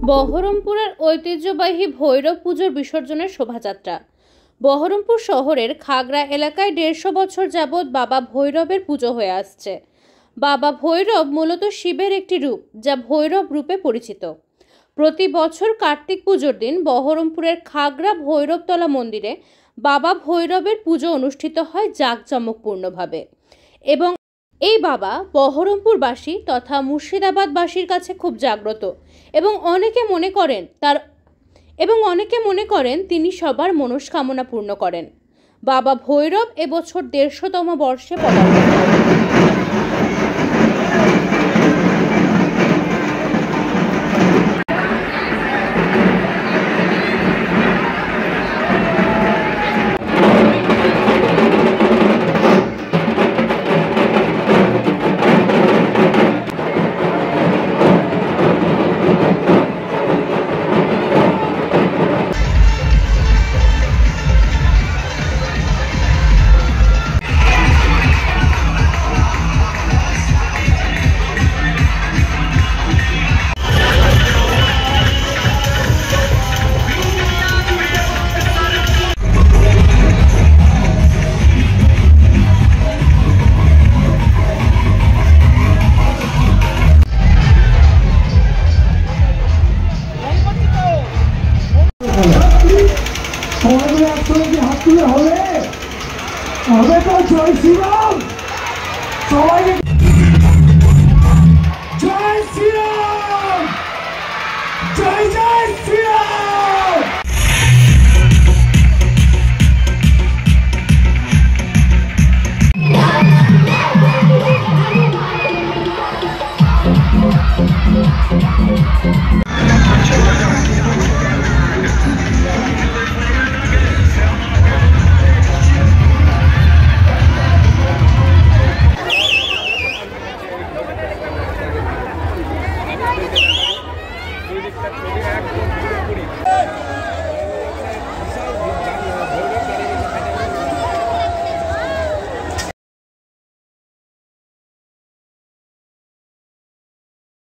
বহরমপুরের ঐতিহ্যবাহী ভৈরব পুজোর বিসর্জনের শোভাযাত্রা। বহরমপুর শহরের খাগড়া এলাকায় ১৫০ বছর যাবৎ বাবা ভৈরবের পুজো হয়ে আসছে। বাবা ভৈরব মূলত শিবের একটি রূপ, যা ভৈরব রূপে পরিচিত। প্রতি বছর কার্তিক পুজোর দিন বহরমপুরের খাগড়া ভৈরবতলা মন্দিরে বাবা ভৈরবের পুজো অনুষ্ঠিত হয় জাঁকজমকপূর্ণভাবে। এবং এই বাবা বহরমপুরবাসী তথা মুর্শিদাবাদবাসীর কাছে খুব জাগ্রত এবং অনেকে মনে করেন তিনি সবার মনস্কামনা পূর্ণ করেন। বাবা ভৈরব এবছর ১৫০তম বর্ষে পদার্পণ করেন।